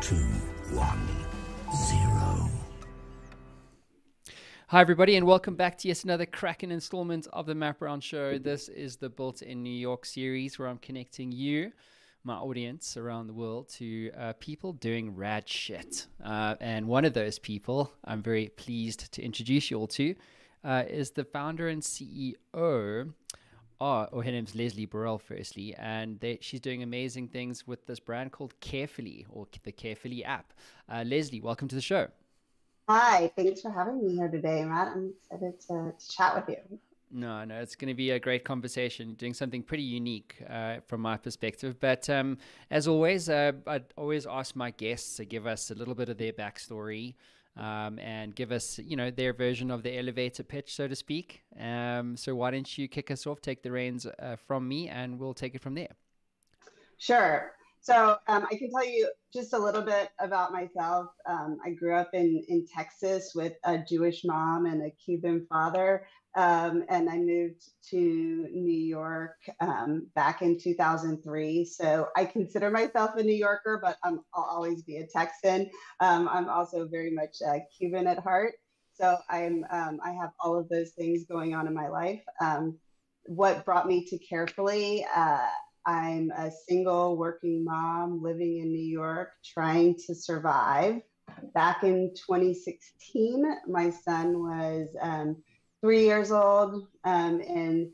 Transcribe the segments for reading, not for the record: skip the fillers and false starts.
2, 1, 0. Hi, everybody, and welcome back to yet another cracking installment of the Matt Brown Show. This is the Built in New York series where I'm connecting you, my audience around the world, to people doing rad shit. And one of those people I'm very pleased to introduce you all to is the founder and CEO. Her name's Leslie Burrell, firstly, and she's doing amazing things with this brand called Carefully, or the Carefully app. Leslie, welcome to the show. Hi, thanks for having me here today, Matt. I'm excited to chat with you. No, it's going to be a great conversation, doing something pretty unique from my perspective. But as always, I'd always ask my guests to give us a little bit of their backstory and give us, their version of the elevator pitch, so to speak. So why don't you kick us off, take the reins from me, and we'll take it from there. Sure. So I can tell you just a little bit about myself. I grew up in Texas with a Jewish mom and a Cuban father, and I moved to New York back in 2003. So I consider myself a New Yorker, but I'll always be a Texan. I'm also very much Cuban at heart. So I have all of those things going on in my life. What brought me to Carefully? I'm a single working mom living in New York, trying to survive. Back in 2016, my son was 3 years old, and he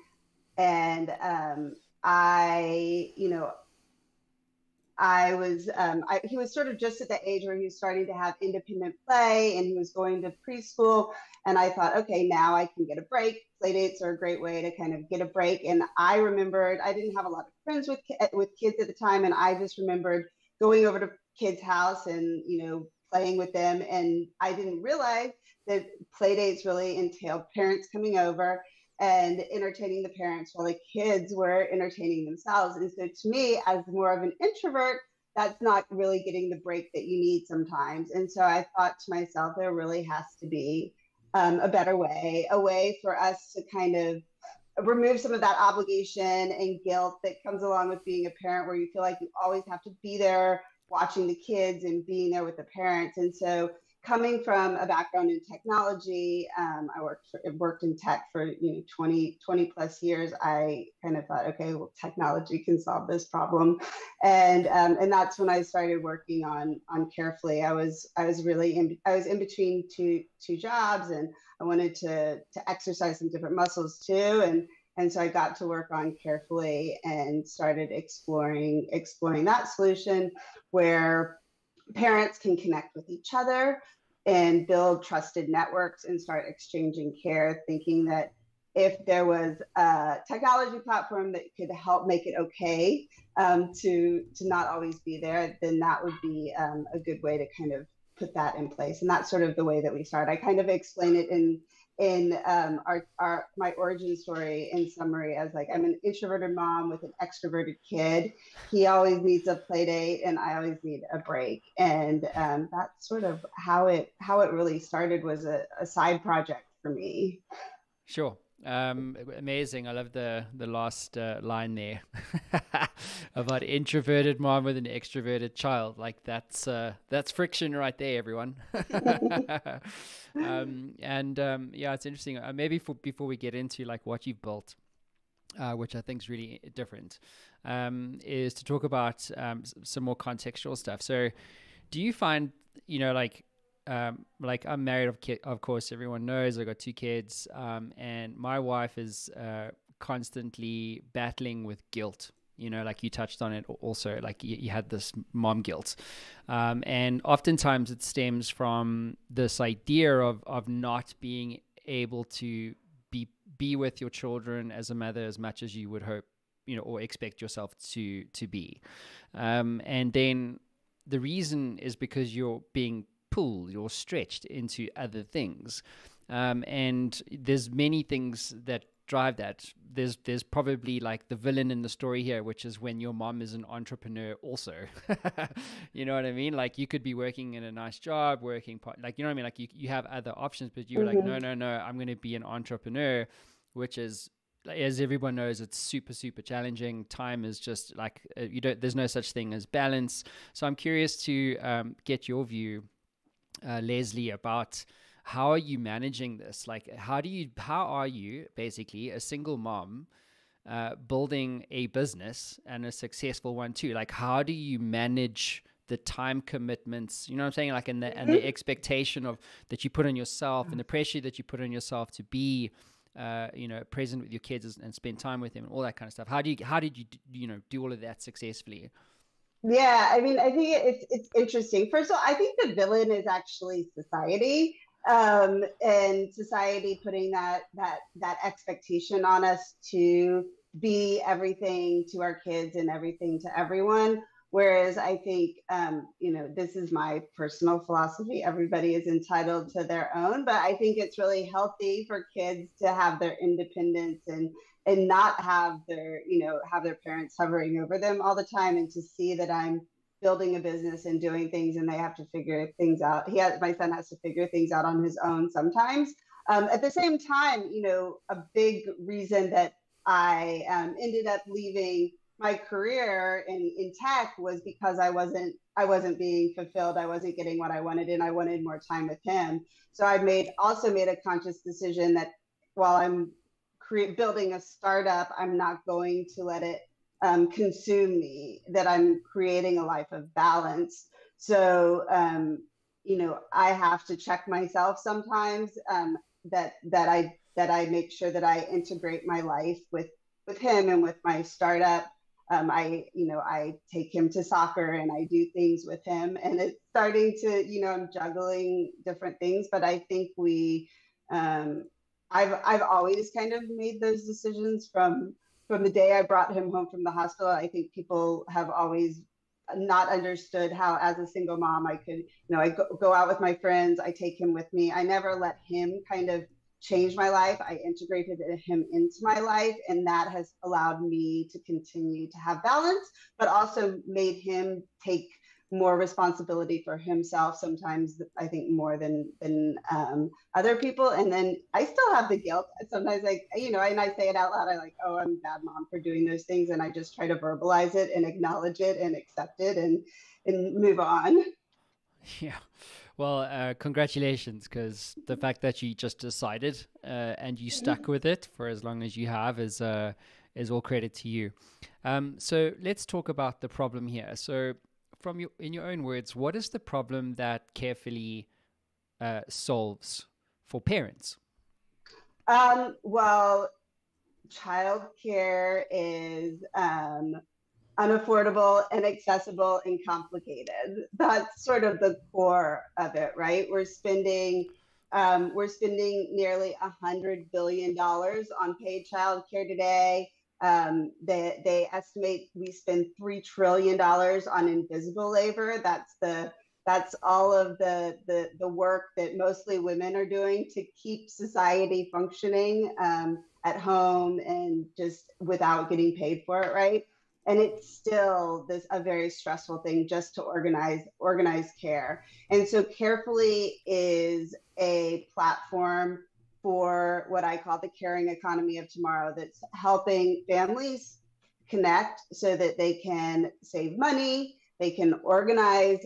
was sort of just at the age where he was starting to have independent play, and he was going to preschool. And I thought, okay, now I can get a break. Play dates are a great way to kind of get a break. And I remembered I didn't have a lot of friends with kids at the time, and I just remembered going over to kids' house and playing with them. And I didn't realize that play dates really entailed parents coming over and entertaining the parents while the kids were entertaining themselves. And so to me, as more of an introvert, that's not really getting the break that you need sometimes. And so I thought to myself, there really has to be a better way, a way for us to kind of remove some of that obligation and guilt that comes along with being a parent, where you feel like you always have to be there watching the kids and being there with the parents. And so coming from a background in technology, I worked in tech for 20 plus years. I kind of thought, okay, well, technology can solve this problem, and that's when I started working on Carefully. I was in between two jobs, and I wanted to exercise some different muscles too, and so I got to work on Carefully and started exploring that solution where parents can connect with each other and build trusted networks and start exchanging care, thinking that if there was a technology platform that could help make it okay to not always be there, then that would be a good way to kind of put that in place. And that's sort of the way that we start. I kind of explain it in my origin story in summary as like, I'm an introverted mom with an extroverted kid. He always needs a play date and I always need a break. And that's sort of how it really started, was a side project for me. Sure. Amazing. I love the last line there about introverted mom with an extroverted child. Like that's friction right there, everyone. Yeah, it's interesting. Maybe before we get into like what you've built, which I think is really different, is to talk about some more contextual stuff. So, do you find like I'm married, of course, everyone knows. I got 2 kids, and my wife is constantly battling with guilt. Like you touched on it also, like you had this mom guilt. And oftentimes it stems from this idea of not being able to be with your children as a mother as much as you would hope, or expect yourself to be. And then the reason is because you're being pulled, you're stretched into other things. And there's many things that drive that. There's probably like the villain in the story here, which is when your mom is an entrepreneur also. You know what I mean? Like you could be working in a nice job, like, you know what I mean? Like you have other options, but you're like, no, I'm going to be an entrepreneur, which is as everyone knows, it's super, super challenging. Time is just like, there's no such thing as balance. So I'm curious to get your view, Leslie, about how are you managing this? Like, how are you basically a single mom building a business and a successful one too? Like, how do you manage the time commitments, you know what I'm saying? Like, and the expectation of that you put on yourself and the pressure that you put on yourself to be, present with your kids and spend time with them and all that kind of stuff. How did you, do all of that successfully? Yeah, I mean, I think it's interesting. First of all, I think the villain is actually society, and society putting that expectation on us to be everything to our kids and everything to everyone. Whereas I think, this is my personal philosophy. Everybody is entitled to their own, but I think it's really healthy for kids to have their independence and not have their parents hovering over them all the time, and to see that I'm building a business and doing things and they have to figure things out. My son has to figure things out on his own sometimes. At the same time, a big reason that I ended up leaving my career in tech was because I wasn't being fulfilled. I wasn't getting what I wanted, and I wanted more time with him. So also made a conscious decision that while I'm building a startup, I'm not going to let it consume me, that I'm creating a life of balance. So, I have to check myself sometimes, that I make sure that I integrate my life with him and with my startup. I take him to soccer and I do things with him, and it's starting to, I'm juggling different things, but I think um, I've always kind of made those decisions from the day I brought him home from the hospital. I think people have always not understood how, as a single mom, I could, I go out with my friends, I take him with me. I never let him kind of change my life. I integrated him into my life, and that has allowed me to continue to have balance, but also made him take more responsibility for himself, sometimes I think more than other people. And then I still have the guilt sometimes, like, and I say it out loud. I like, oh, I'm a bad mom for doing those things, and I just try to verbalize it and acknowledge it and accept it and move on. Yeah. Well, congratulations, because the fact that you just decided and you stuck with it for as long as you have is all credit to you. So let's talk about the problem here. So, in your own words, what is the problem that Carefully solves for parents? Well, childcare is unaffordable, inaccessible, and complicated. That's sort of the core of it, right? We're spending nearly $100 billion on paid childcare today. They estimate we spend $3 trillion on invisible labor. That's all of the work that mostly women are doing to keep society functioning, at home, and just without getting paid for it, right? And it's still a very stressful thing just to organize care. And so Carefully is a platform for what I call the caring economy of tomorrow, that's helping families connect so that they can save money, they can organize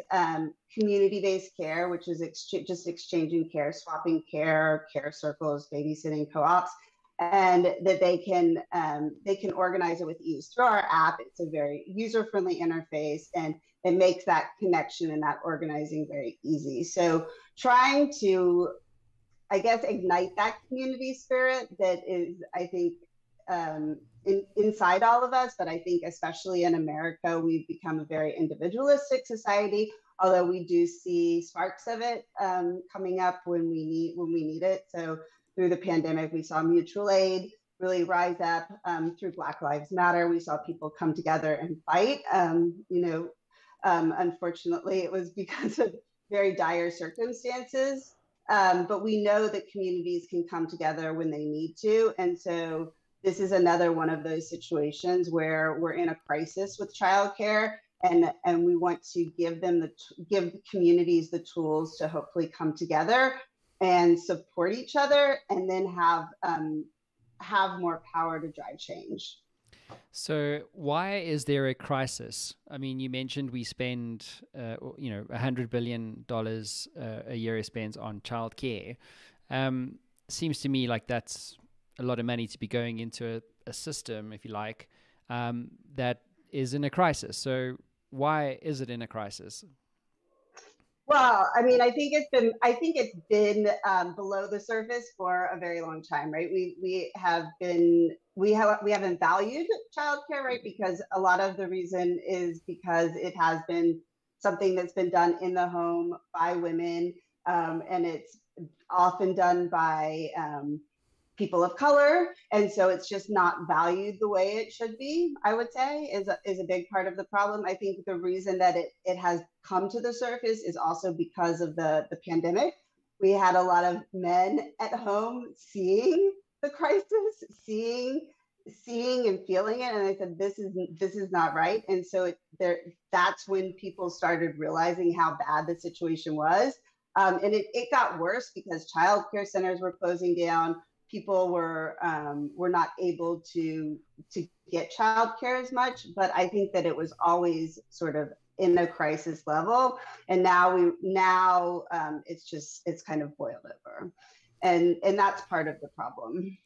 community-based care, which is just exchanging care, swapping care circles, babysitting co-ops, and that they can organize it with ease through our app. It's a very user-friendly interface, and it makes that connection and that organizing very easy. So trying to, I guess, ignite that community spirit that is, I think, inside all of us. But I think especially in America, we've become a very individualistic society, although we do see sparks of it coming up when we need it. So through the pandemic, we saw mutual aid really rise up. Through Black Lives Matter, we saw people come together and fight. Unfortunately, it was because of very dire circumstances. But we know that communities can come together when they need to. And so this is another one of those situations where we're in a crisis with childcare, and we want to give communities the tools to hopefully come together and support each other, and then have have more power to drive change. So why is there a crisis? I mean, you mentioned we spend, $100 billion a year is spent on childcare. Seems to me like that's a lot of money to be going into a system, if you like, that is in a crisis. So why is it in a crisis? Well, I mean, I think it's been below the surface for a very long time, right? We haven't valued childcare, right? Because a lot of the reason is because it has been something that's been done in the home by women, and it's often done by people of color, and so it's just not valued the way it should be. I would say is a big part of the problem. I think the reason that it has come to the surface is also because of the pandemic. We had a lot of men at home seeing the crisis, seeing and feeling it, and I said this is not right. And so that's when people started realizing how bad the situation was. And it got worse because child care centers were closing down. People were not able to get childcare as much, but I think that it was always sort of in a crisis level, and now it's kind of boiled over, and that's part of the problem.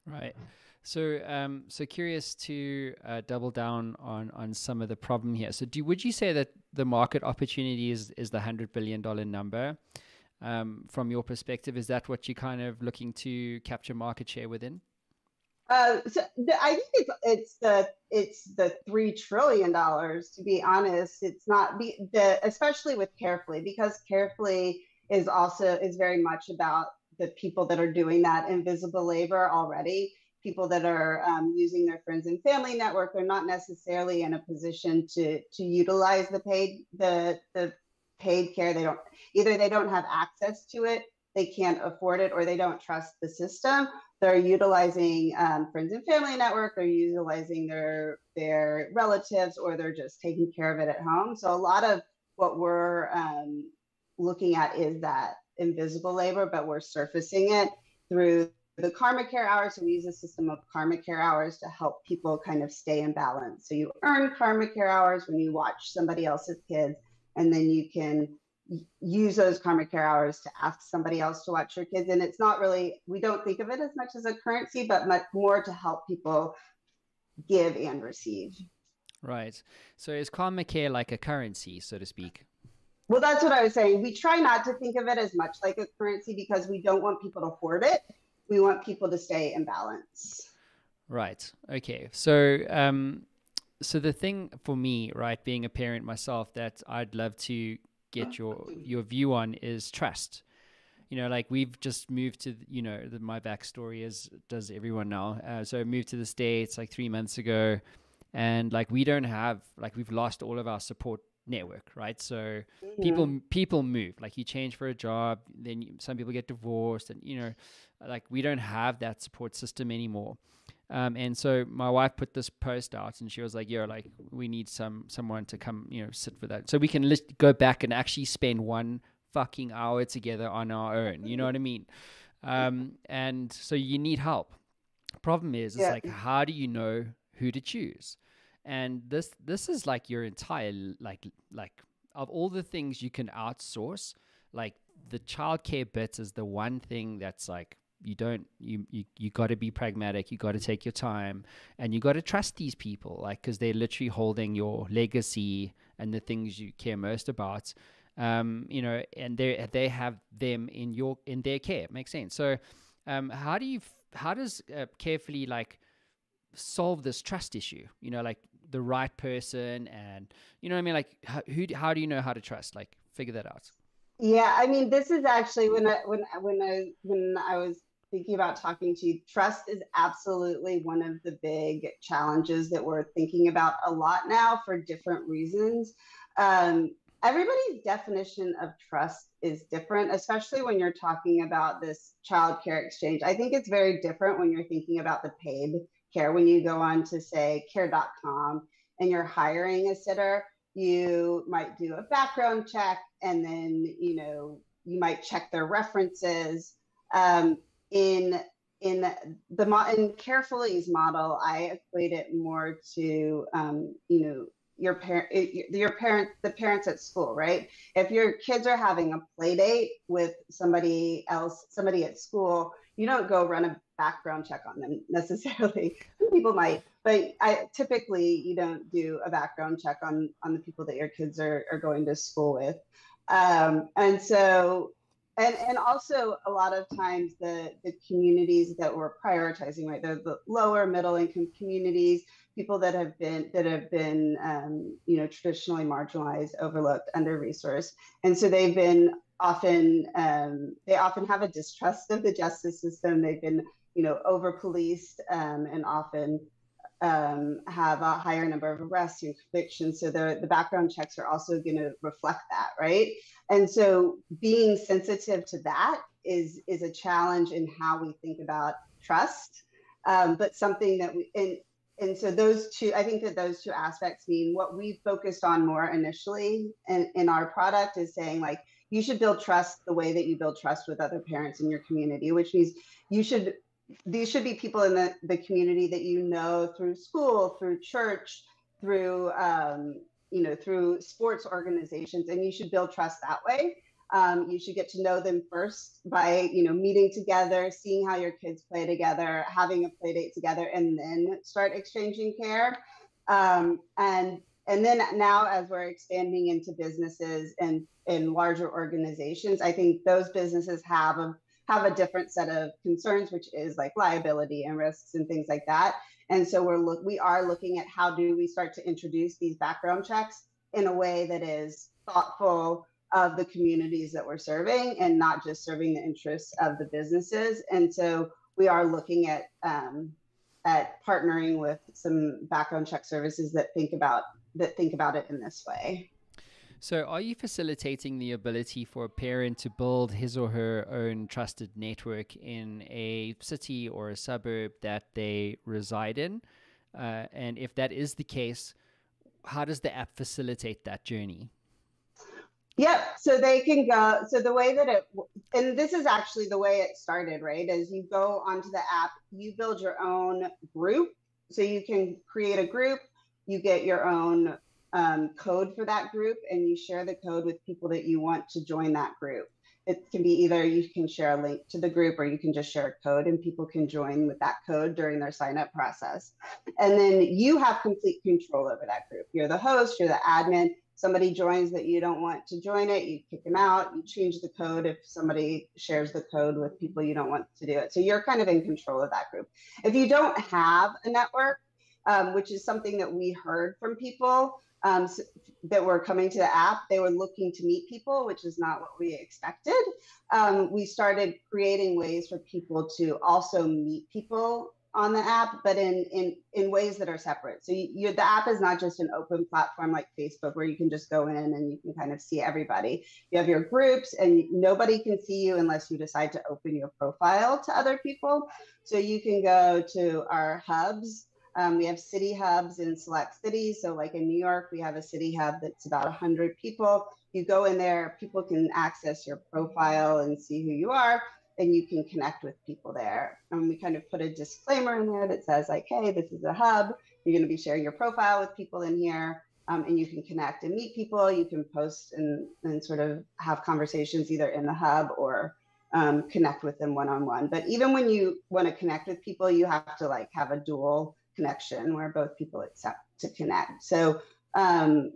Right. So curious to double down on some of the problem here. So would you say that the market opportunity is the $100 billion number? From your perspective, is that what you're kind of looking to capture market share within? I think it's the $3 trillion. To be honest, it's not especially with Carefully, because Carefully is very much about the people that are doing that invisible labor already. People that are using their friends and family network. They're not necessarily in a position to utilize the paid care. They don't have access to it, they can't afford it, or they don't trust the system. They're utilizing friends and family network, they're utilizing their relatives, or they're just taking care of it at home. So a lot of what we're looking at is that invisible labor, but we're surfacing it through the karma care hours. So we use a system of karma care hours to help people kind of stay in balance. So you earn karma care hours when you watch somebody else's kids, and then you can use those karma care hours to ask somebody else to watch your kids. And it's not really, we don't think of it as much as a currency, but much more to help people give and receive. Right. So is karma care like a currency, so to speak? Well, that's what I was saying. We try not to think of it as much like a currency because we don't want people to hoard it. We want people to stay in balance. Right. Okay. So the thing for me, right, being a parent myself, that I'd love to get your view on is trust. Like we've just moved to, my backstory does everyone now. So I moved to the States like 3 months ago, and like we don't have, like we've lost all of our support network, right? So people move, like you change for a job, then some people get divorced, and like we don't have that support system anymore. And so my wife put this post out, and she was like, "Yeah, like we need someone to come, sit for that, so we can go back and actually spend 1 fucking hour together on our own." You know what I mean? And so you need help. Problem is, it's like, how do you know who to choose? And this is like your entire like of all the things you can outsource, like the childcare bit is the one thing that's like you got to be pragmatic, you got to take your time, and you got to trust these people, like, because they're literally holding your legacy and the things you care most about, and they have them in their care. Makes sense. So how does Carefully like solve this trust issue, like the right person, and what I mean, like how do you know how to trust, like figure that out? Yeah, I mean, this is actually when I was thinking about talking to you, trust is absolutely one of the big challenges that we're thinking about a lot now for different reasons. Everybody's definition of trust is different, especially when you're talking about this child care exchange. I think it's very different when you're thinking about the paid care. When you go on to say care.com and you're hiring a sitter, you might do a background check, and then you might check their references. In in Carefully's model, I equate it more to the parents at school, right? If your kids are having a play date with somebody else, somebody at school, you don't go run a background check on them necessarily. Some people might, but typically you don't do a background check on the people that your kids are going to school with. And so and also a lot of times the communities that we're prioritizing, right, they're the lower middle income communities, people that have been traditionally marginalized, overlooked, under resourced, and so they've been often they often have a distrust of the justice system. They've been over policed, and often have a higher number of arrests and convictions. So the background checks are also going to reflect that, right? And so being sensitive to that is a challenge in how we think about trust, but something that and so I think that those two aspects mean what we focused on more initially in our product is saying, like, you should build trust the way that you build trust with other parents in your community, which means these should be people in the community that through school, through church, through through sports organizations, and you should build trust that way. You should get to know them first by meeting together, seeing how your kids play together, having a play date together, and then start exchanging care. And then now, as we're expanding into businesses and in larger organizations, I think those businesses have a different set of concerns, which is like liability and risks and things like that. And so we are looking at how do we start to introduce these background checks in a way that is thoughtful of the communities that we're serving and not just serving the interests of the businesses. And so we are looking at partnering with some background check services that think about it in this way. So are you facilitating the ability for a parent to build his or her own trusted network in a city or a suburb that they reside in? And if that is the case, how does the app facilitate that journey? Yep. So they can go. So the way that and this is actually the way it started, right? As you go onto the app, you build your own group. So you can create a group, you get your own code for that group, and you share the code with people that you want to join that group. It can be either you can share a link to the group or you can just share a code and people can join with that code during their sign up process. And then you have complete control over that group. You're the host, you're the admin. Somebody joins that you don't want to join it, you kick them out, you change the code if somebody shares the code with people you don't want to do it. So you're kind of in control of that group. If you don't have a network, which is something that we heard from people, that were coming to the app, they were looking to meet people, which is not what we expected. We started creating ways for people to also meet people on the app, but in ways that are separate. So the app is not just an open platform like Facebook where you can just go in and you can kind of see everybody. You have your groups and nobody can see you unless you decide to open your profile to other people. So you can go to our hubs. We have city hubs in select cities. So like in New York, we have a city hub that's about 100 people. You go in there, people can access your profile and see who you are, and you can connect with people there. And we kind of put a disclaimer in there that says like, hey, this is a hub. You're going to be sharing your profile with people in here, and you can connect and meet people. You can post and sort of have conversations either in the hub or connect with them one-on-one. But even when you want to connect with people, you have to like have a dual connection where both people accept to connect. So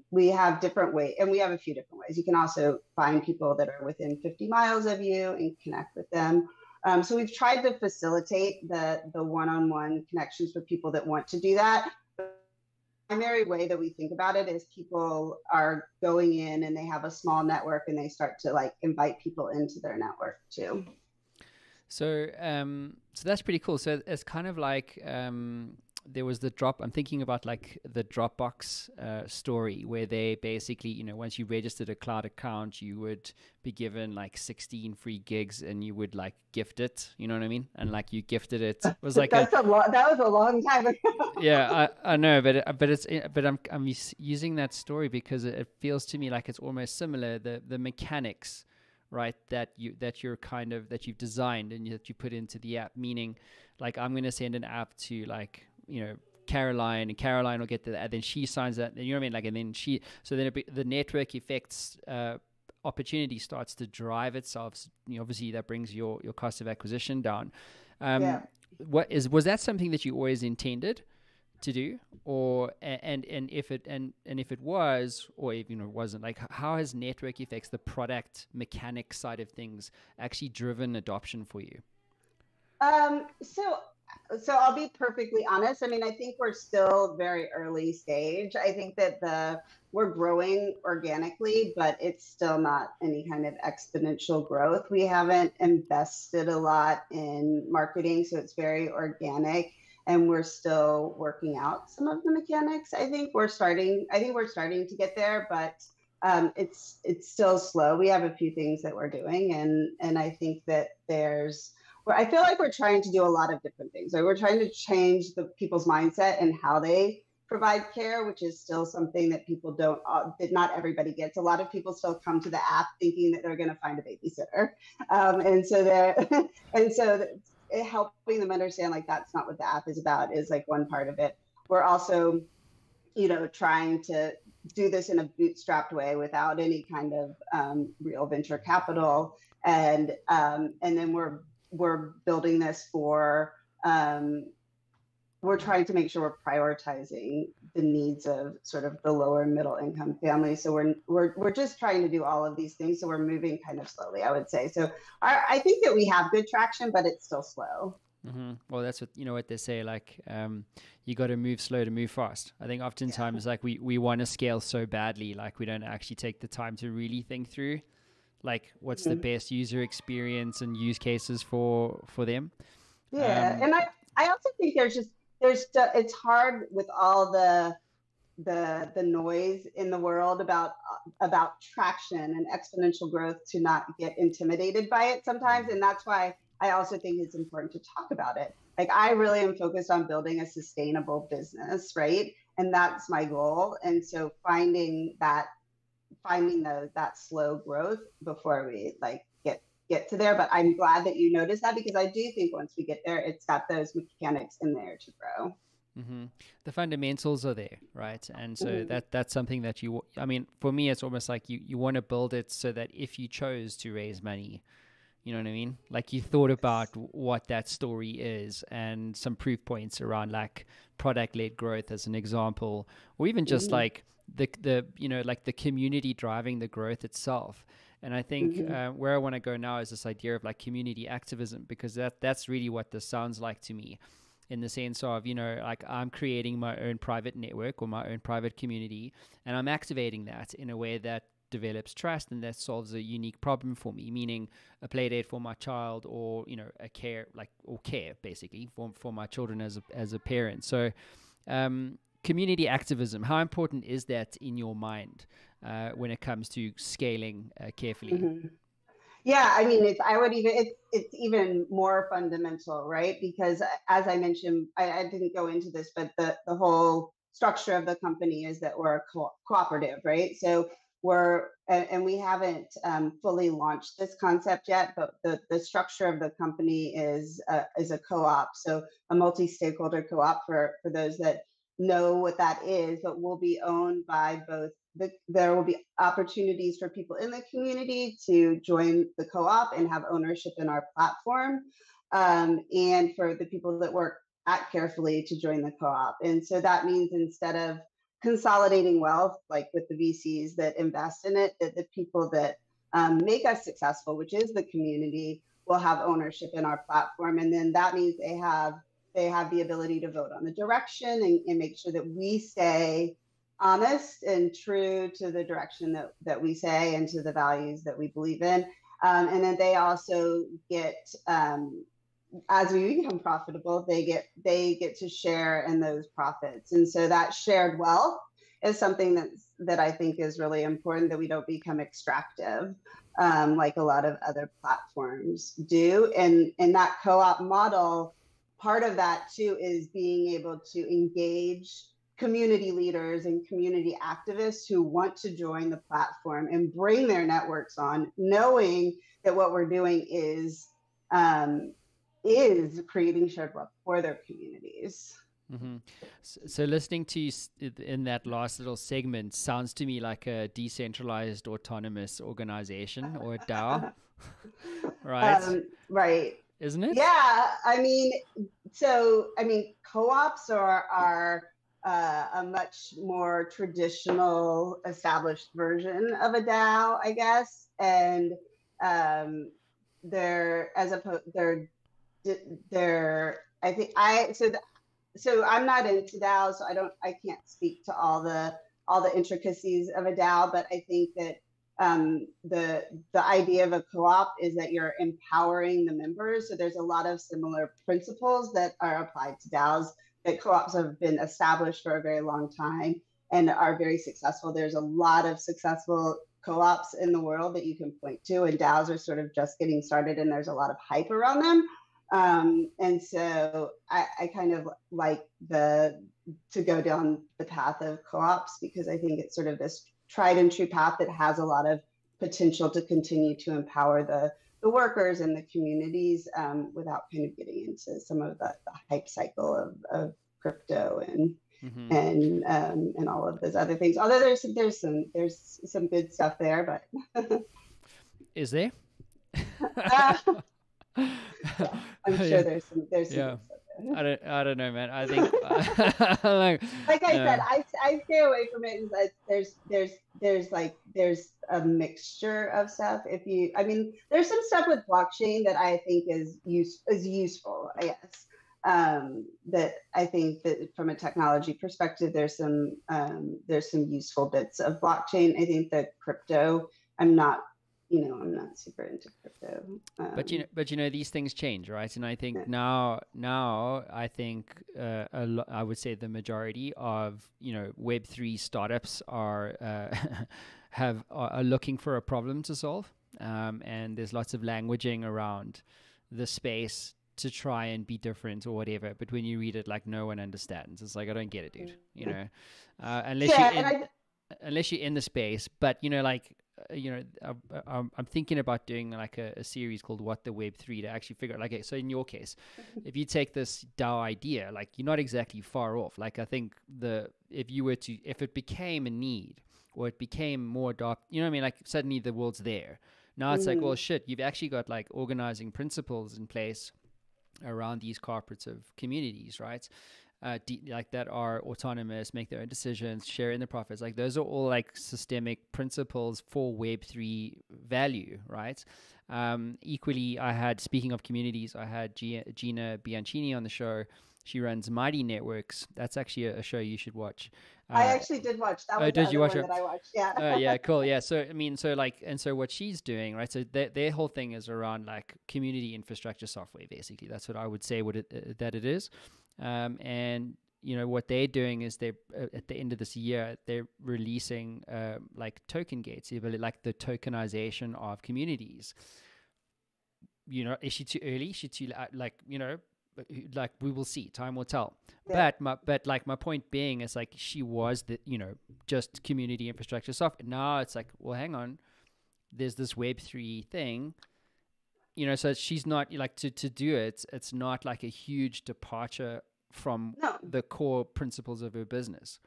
we have different ways, and we have a few different ways. You can also find people that are within 50 miles of you and connect with them. So we've tried to facilitate the one-on-one connections with people that want to do that. The primary way that we think about it is people are going in and they have a small network and they start to like invite people into their network too. So that's pretty cool. So it's kind of like there was I'm thinking about like the Dropbox story where they basically, once you registered a cloud account, you would be given like 16 free gigs and you would like gift it, you know what I mean? And like you gifted it. It was like that was a long time ago. Yeah, I know, but I'm using that story because it feels to me like it's almost similar. The mechanics right, that you're kind of, that you've designed and that you put into the app. Meaning, like, I'm going to send an app to, like, Caroline, and Caroline will get and then she signs that, you know what I mean? Like, and then so then the network effects opportunity starts to drive itself. So, obviously that brings your cost of acquisition down. Yeah. Was that something that you always intended to do, or and if it was, or even if it wasn't, like, how has network effects, the product mechanic side of things, actually driven adoption for you? So I'll be perfectly honest. I mean, I think we're still very early stage. I think that we're growing organically, but it's still not any kind of exponential growth. We haven't invested a lot in marketing, so it's very organic, and we're still working out some of the mechanics. I think we're starting to get there, but it's still slow. We have a few things that we're doing, and I think that I feel like we're trying to do a lot of different things. Like, we're trying to change the people's mindset and how they provide care, which is still something that people don't, that not everybody gets. A lot of people still come to the app thinking that they're going to find a babysitter. Helping them understand, like, that's not what the app is about, is like one part of it. We're also, trying to do this in a bootstrapped way without any kind of real venture capital. And then we're building this for, we're trying to make sure we're prioritizing the needs of sort of the lower middle income families. So we're just trying to do all of these things. So we're moving kind of slowly, I would say. So I think that we have good traction, but it's still slow. Mm-hmm. Well, that's what they say, like, you got to move slow to move fast. I think oftentimes, like, we want to scale so badly, like, we don't actually take the time to really think through, like, what's the best user experience and use cases for them. Yeah. And I also think it's hard with all the noise in the world about traction and exponential growth to not get intimidated by it sometimes. And that's why I also think it's important to talk about it. Like, I really am focused on building a sustainable business, right? And that's my goal. And so finding that slow growth before we, like, get to there. But I'm glad that you noticed that, because I do think once we get there, it's got those mechanics in there to grow. Mm-hmm. The fundamentals are there, right? And so that's something that I mean, for me, it's almost like you want to build it so that if you chose to raise money, you know what I mean? Like, you thought about what that story is and some proof points around, like, product-led growth as an example, or even just like the like the community driving the growth itself. And I think where I want to go now is this idea of, like, community activism, because that's really what this sounds like to me, in the sense of, like, I'm creating my own private network or my own private community, and I'm activating that in a way that develops trust and that solves a unique problem for me, meaning a play date for my child, or a care, like, or care basically for my children as a parent. So community activism, how important is that in your mind when it comes to scaling carefully? Yeah, I mean, it's even more fundamental, right? Because as I mentioned, I didn't go into this, but the whole structure of the company is that we're cooperative, right? So we haven't fully launched this concept yet, but the structure of the company is a co-op, so a multi-stakeholder co-op for those that know what that is, but will be owned by both. There will be opportunities for people in the community to join the co-op and have ownership in our platform, and for the people that work at Carefully to join the co-op. And so that means, instead of consolidating wealth, like with the VCs that invest in it, that the people that make us successful, which is the community, will have ownership in our platform. And then that means they have the ability to vote on the direction and make sure that we stay honest and true to the direction that we say and to the values that we believe in. And then they also get, as we become profitable, they get to share in those profits. And so that shared wealth is something that I think is really important, that we don't become extractive, like a lot of other platforms do. And in that co-op model, part of that too is being able to engage community leaders and community activists who want to join the platform and bring their networks on, knowing that what we're doing is creating shared wealth for their communities. Mm-hmm. So listening to you in that last little segment sounds to me like a decentralized autonomous organization, or a DAO, right? Right. Isn't it? Yeah. I mean, co-ops are a much more traditional, established version of a DAO, I guess, and so I'm not into DAOs, so I can't speak to all the intricacies of a DAO, but I think that the idea of a co-op is that you're empowering the members. So there's a lot of similar principles that are applied to DAOs, that co-ops have been established for a very long time and are very successful. There's a lot of successful co-ops in the world that you can point to, and DAOs are sort of just getting started, and there's a lot of hype around them. And so I kind of like to go down the path of co-ops, because I think it's sort of this tried and true path that has a lot of potential to continue to empower the workers and the communities, without kind of getting into some of the hype cycle of crypto and and all of those other things. Although there's some good stuff there, but is there? I'm sure there's some yeah. I don't know, man. I think like I said, I stay away from it. There's a mixture of stuff. There's some stuff with blockchain that I think is useful, I guess. That I think that from a technology perspective, there's some useful bits of blockchain. I think that crypto, I'm not super into crypto. But these things change, right? And I think now I think I would say the majority of Web3 startups are are looking for a problem to solve, and there's lots of languaging around the space to try and be different or whatever. But when you read it, like, no one understands. It's like, I don't get it, dude. Unless you're in the space. But I'm thinking about doing like a series called What the Web3 to actually figure out, like, okay, so in your case, if you take this DAO idea, like, you're not exactly far off. Like, I think if it became a need, or it became more like suddenly the world's there. Now it's like, well, shit, you've actually got like organizing principles in place around these cooperative communities, right? Like that are autonomous, make their own decisions, share in the profits. Like, those are all like systemic principles for Web3 value, right? Equally, speaking of communities, I had Gina Bianchini on the show. She runs Mighty Networks. That's actually a show you should watch. I actually did watch that. Did you watch it? That I watched? Yeah. Yeah, cool. Yeah. So so what she's doing, right? So their whole thing is around like community infrastructure software. Basically, that's what I would say that it is. And what they're doing is they're at the end of this year, they're releasing like token gates, like the tokenization of communities. Is she too early? Is she too like, we will see, time will tell. Yeah. But my point being is, like, she was the just community infrastructure software. Now it's like, well, hang on, there's this Web3 thing, so she's not like to do it. It's not like a huge departure from the core principles of her business.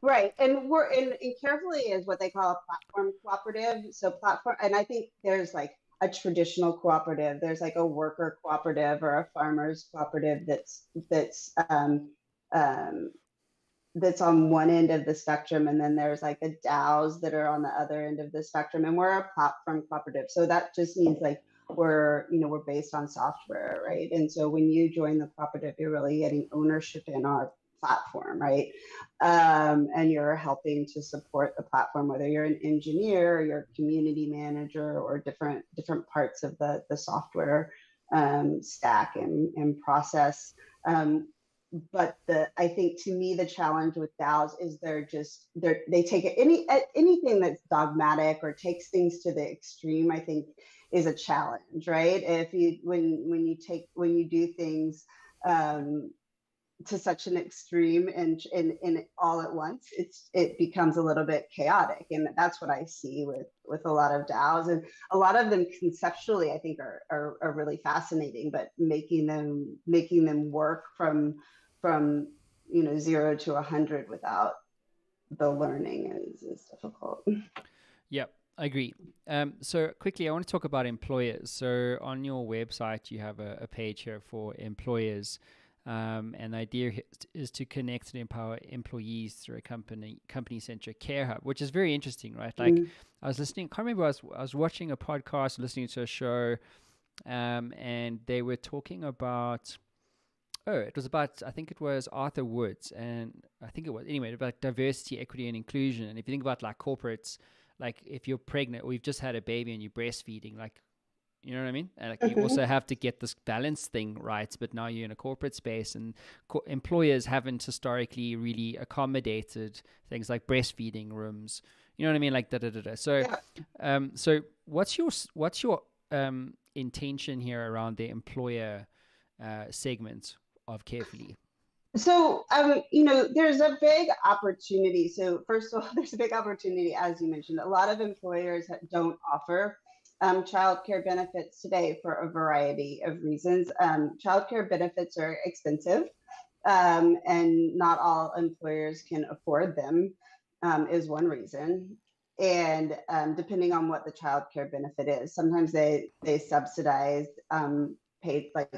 Right. And we're in Carefully is what they call a platform cooperative. So platform, and I think there's like a traditional cooperative. There's like a worker cooperative or a farmers cooperative that's on one end of the spectrum, and then there's like the DAOs that are on the other end of the spectrum, and we're a platform cooperative. So that just means like we're based on software, right? And so when you join the cooperative, you're really getting ownership in our platform, right? And you're helping to support the platform, whether you're an engineer, or you're a community manager, or different parts of the software stack and process. But I think, to me, the challenge with DAOs is they take anything that's dogmatic or takes things to the extreme, I think, is a challenge, right? When you do things to such an extreme and in all at once, it becomes a little bit chaotic, and that's what I see with a lot of DAOs, and a lot of them conceptually I think are really fascinating, but making them work from 0 to 100 without the learning is difficult. Yep, I agree. So quickly, I want to talk about employers. So on your website, you have a page here for employers. And the idea is to connect and empower employees through a company-centric care hub, which is very interesting, right? Like I was listening, I can't remember, I was watching a podcast, listening to a show, and they were talking about, it was about, I think it was Arthur Woods, and I think it was, anyway, about diversity, equity, and inclusion. And if you think about like corporates, like if you're pregnant or you've just had a baby and you're breastfeeding, like, you know what I mean? And like you also have to get this balance thing right, but now you're in a corporate space, and employers haven't historically really accommodated things like breastfeeding rooms. You know what I mean? Like da. So, so what's your intention here around the employer segment of Carefully? So, there's a big opportunity. So, first of all, there's a big opportunity, as you mentioned. A lot of employers don't offer childcare benefits today for a variety of reasons. Childcare benefits are expensive, and not all employers can afford them, is one reason. And depending on what the childcare benefit is, sometimes they subsidize paid, like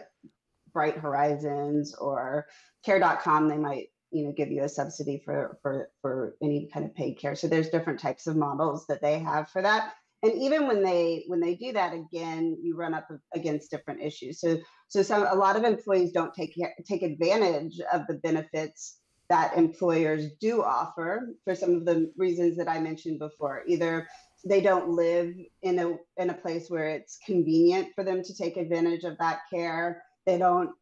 Bright Horizons or Care.com. They might give you a subsidy for any kind of paid care. So there's different types of models that they have for that. And even when they do that, again, you run up against different issues. So a lot of employees don't take advantage of the benefits that employers do offer for some of the reasons that I mentioned before. Either they don't live in a place where it's convenient for them to take advantage of that care. They don't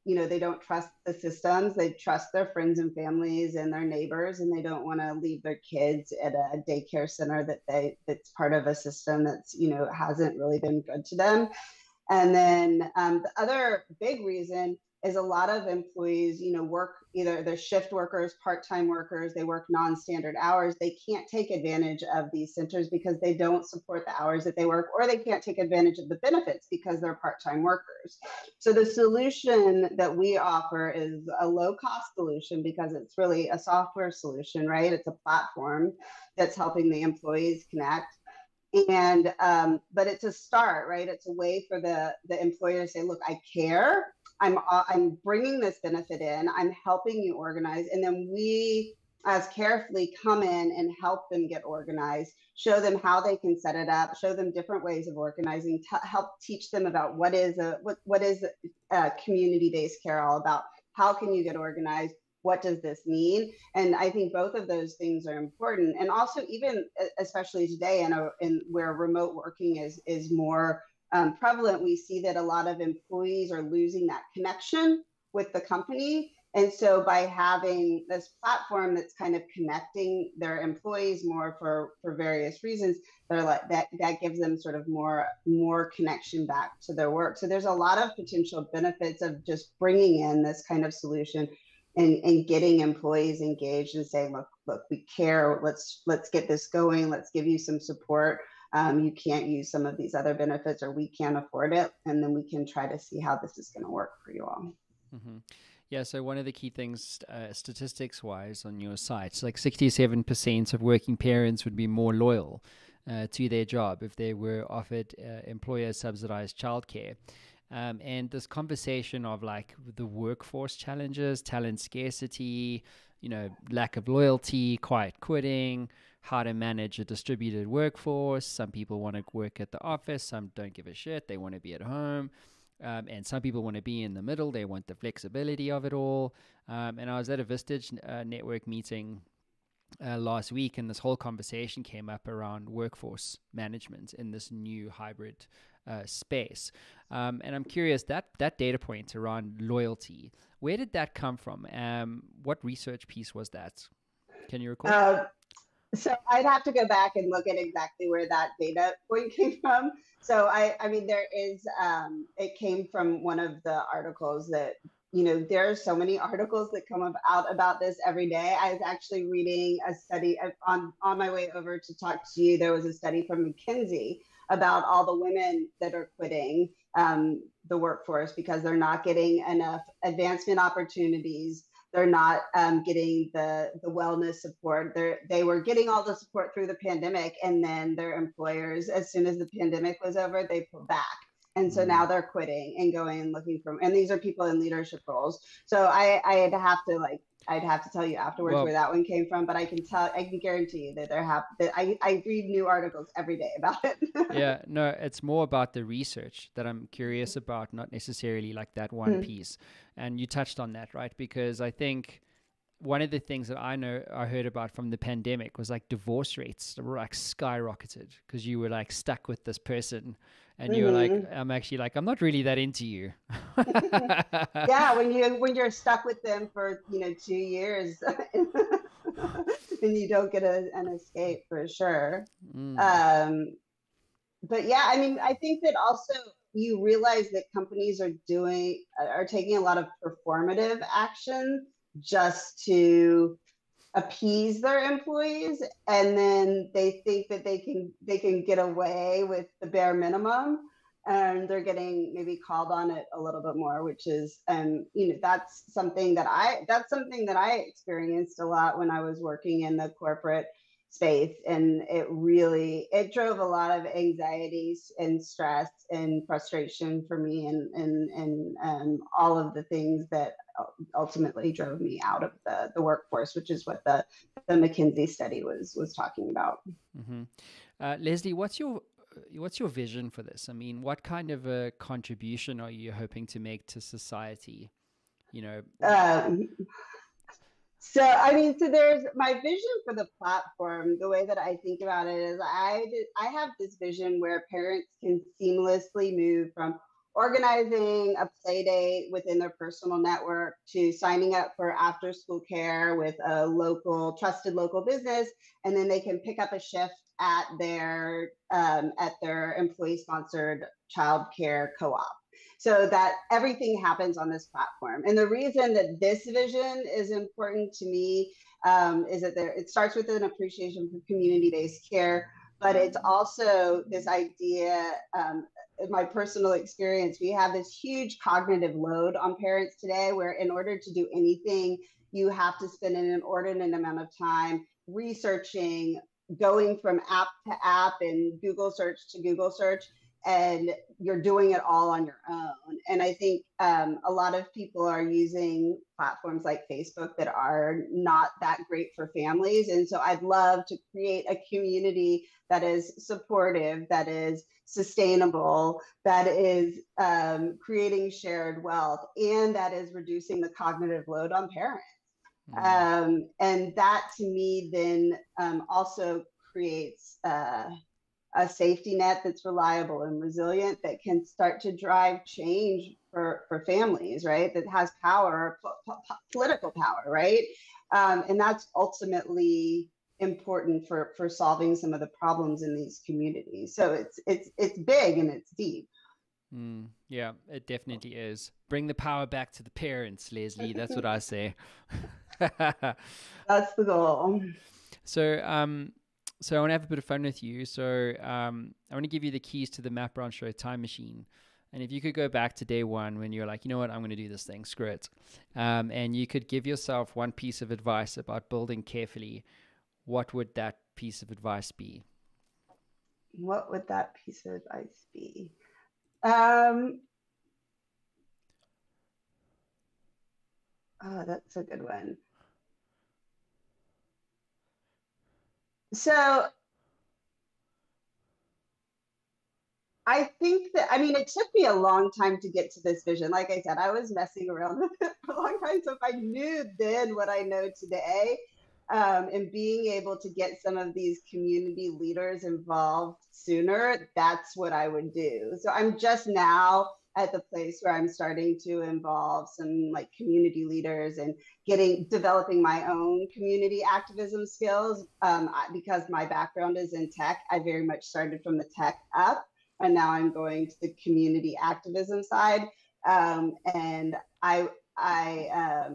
trust the systems. They trust their friends and families and their neighbors, and they don't want to leave their kids at a daycare center that's part of a system that's hasn't really been good to them. And then the other big reason is a lot of employees, work, either they're shift workers, part-time workers, they work non-standard hours. They can't take advantage of these centers because they don't support the hours that they work, or they can't take advantage of the benefits because they're part-time workers. So the solution that we offer is a low-cost solution because it's really a software solution, right? It's a platform that's helping the employees connect. And but it's a start, right? It's a way for the employer to say, look, I care. I'm bringing this benefit in. I'm helping you organize, and then we, as Carefully, come in and help them get organized. Show them how they can set it up. Show them different ways of organizing. Help teach them about what is community-based care all about. How can you get organized? What does this mean? And I think both of those things are important. And also, even especially today, in where remote working is more prevalent, we see that a lot of employees are losing that connection with the company. And so by having this platform that's kind of connecting their employees more for various reasons, they're like that gives them sort of more connection back to their work. So there's a lot of potential benefits of just bringing in this kind of solution and getting employees engaged and saying, look, we care. Let's get this going. Let's give you some support. You can't use some of these other benefits, or we can't afford it, and then we can try to see how this is going to work for you all. Mm-hmm. Yeah, so one of the key things, statistics-wise, on your site, it's like 67% of working parents would be more loyal to their job if they were offered employer-subsidized childcare. And this conversation of like the workforce challenges, talent scarcity, lack of loyalty, quiet quitting, how to manage a distributed workforce. Some people want to work at the office, some don't give a shit, they want to be at home. And some people want to be in the middle, they want the flexibility of it all. And I was at a Vistage network meeting last week, and this whole conversation came up around workforce management in this new hybrid space. And I'm curious, that data point around loyalty, where did that come from? What research piece was that? Can you recall? So I'd have to go back and look at exactly where that data point came from. So I mean, there is, it came from one of the articles that, there are so many articles that come out about this every day. I was actually reading a study on my way over to talk to you. There was a study from McKinsey about all the women that are quitting the workforce because they're not getting enough advancement opportunities. They're not getting the wellness support. They were getting all the support through the pandemic, and then their employers, as soon as the pandemic was over, they pulled back. And so now they're quitting and going and looking for, and these are people in leadership roles. So I'd have to tell you afterwards where that one came from, but I can guarantee you that I read new articles every day about it. Yeah, no, it's more about the research that I'm curious about, not necessarily like that one piece. And you touched on that, right? Because I think one of the things that I heard about from the pandemic was like divorce rates that were like skyrocketed because you were like stuck with this person. And you were like, I'm not really that into you. Yeah, when you're stuck with them for 2 years, and you don't get an escape for sure. But yeah, I mean, I think that also you realize that companies are taking a lot of performative action just to appease their employees, and then they think that they can get away with the bare minimum, and they're getting maybe called on it a little bit more, which is that's something that I experienced a lot when I was working in the corporate space, and it drove a lot of anxieties and stress and frustration for me, and all of the things that ultimately drove me out of the workforce, which is what the McKinsey study was talking about. Leslie, what's your vision for this? I mean, what kind of a contribution are you hoping to make to society? So there's my vision for the platform. The way that I think about it is I have this vision where parents can seamlessly move from organizing a play date within their personal network to signing up for after school care with a trusted local business, and then they can pick up a shift at their employee sponsored childcare co-op, so that everything happens on this platform. And the reason that this vision is important to me is that it starts with an appreciation for community-based care, but it's also this idea, in my personal experience, we have this huge cognitive load on parents today, where in order to do anything, you have to spend an inordinate amount of time researching, going from app to app and Google search to Google search, and you're doing it all on your own. And I think a lot of people are using platforms like Facebook that are not that great for families. And so I'd love to create a community that is supportive, that is sustainable, that is creating shared wealth, and that is reducing the cognitive load on parents. And that to me then also creates a safety net that's reliable and resilient, that can start to drive change for families, right? That has power, political power, right? And that's ultimately important for solving some of the problems in these communities. So it's big and it's deep. Yeah, it definitely is. Bring the power back to the parents, Leslie. That's what I say. That's the goal. So I want to have a bit of fun with you. So I want to give you the keys to the Matt Brown Show time machine. And if you could go back to day one when you're like, you know what, I'm going to do this thing, screw it. And you could give yourself one piece of advice about building carefully, what would that piece of advice be? What would that piece of advice be? Oh, that's a good one. So I think that, it took me a long time to get to this vision. Like I said, I was messing around with it for a long time. So if I knew then what I know today, and being able to get some of these community leaders involved sooner, that's what I would do. So I'm just now at the place where I'm starting to involve some like community leaders and developing my own community activism skills. Because my background is in tech, I very much started from the tech up, and now I'm going to the community activism side. And I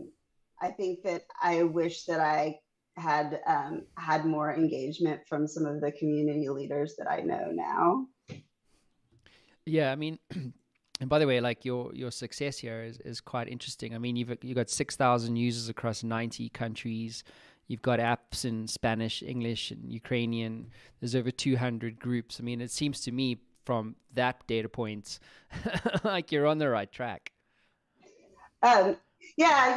think that I wish that I had more engagement from some of the community leaders that I know now. Yeah, I mean, and by the way, like your success here is quite interesting. I mean, you've got 6,000 users across 90 countries. You've got apps in Spanish, English, and Ukrainian. There's over 200 groups. I mean, it seems to me from that data point, like you're on the right track. Um, yeah,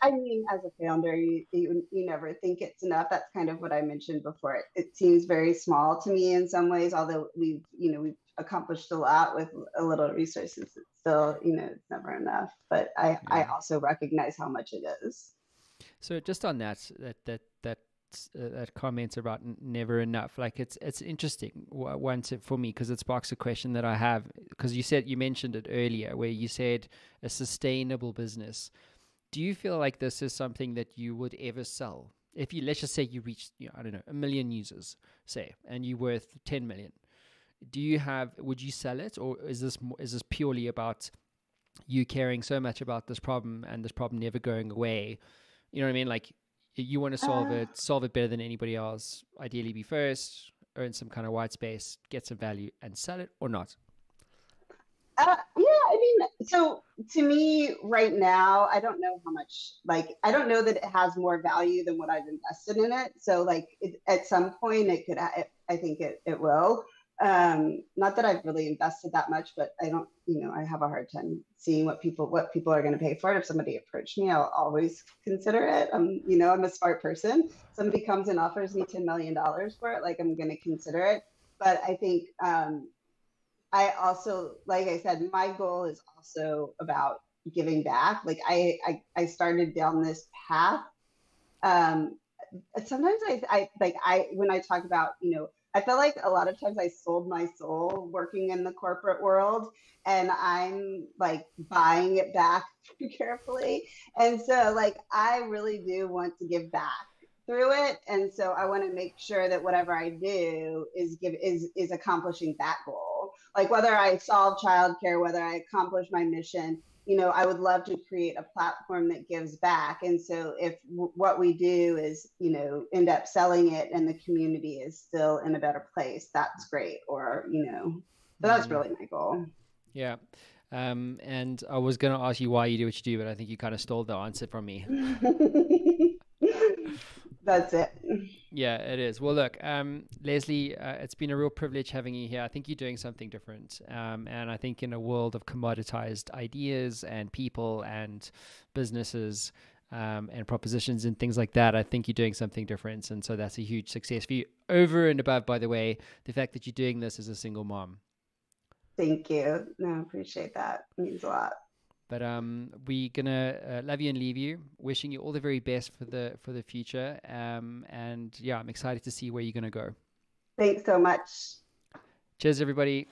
I mean, as a founder, you never think it's enough. That's kind of what I mentioned before. It seems very small to me in some ways, although we've accomplished a lot with a little resources. It's still, it's never enough. But I Yeah. also recognize how much it is. So just on that comment about never enough, like it's interesting for me because it sparks a question that I have, because you mentioned it earlier where you said a sustainable business. Do you feel like this is something that you would ever sell? If you, let's just say you reached, I don't know, 1 million users, say, and you're worth 10 million, would you sell it, or is this purely about you caring so much about this problem and this problem never going away? You know what I mean? Like you want to solve it better than anybody else. Ideally, be first, earn some kind of white space, get some value, and sell it or not. Yeah, I mean, so to me right now, I don't know how much, like, I don't know that it has more value than what I've invested in it. So, like, at some point, I think it will. Not that I've really invested that much, but I don't, I have a hard time seeing what people are going to pay for it. If somebody approached me, I'll always consider it. I'm a smart person. Somebody comes and offers me $10 million for it, like, I'm going to consider it. But I think, I also, like I said, my goal is also about giving back. Like I started down this path. Um, Sometimes when I talk about, I feel like a lot of times I sold my soul working in the corporate world, and I'm like buying it back carefully. And so like I really do want to give back through it. And so I want to make sure that whatever I do is accomplishing that goal. Like whether I solve childcare, whether I accomplish my mission, I would love to create a platform that gives back. And so if what we do is, end up selling it and the community is still in a better place, that's great. Or, so that's really my goal. Yeah. And I was going to ask you why you do what you do, but I think you kind of stole the answer from me. That's it. Yeah, it is. Well, look, Leslie, it's been a real privilege having you here. I think you're doing something different. And I think in a world of commoditized ideas and people and businesses and propositions and things like that, I think you're doing something different. And so that's a huge success for you. Over and above, by the way, the fact that you're doing this as a single mom. Thank you. No, I appreciate that. It means a lot. But we're gonna love you and leave you. Wishing you all the very best for the future. And yeah, I'm excited to see where you're gonna go. Thanks so much. Cheers, everybody.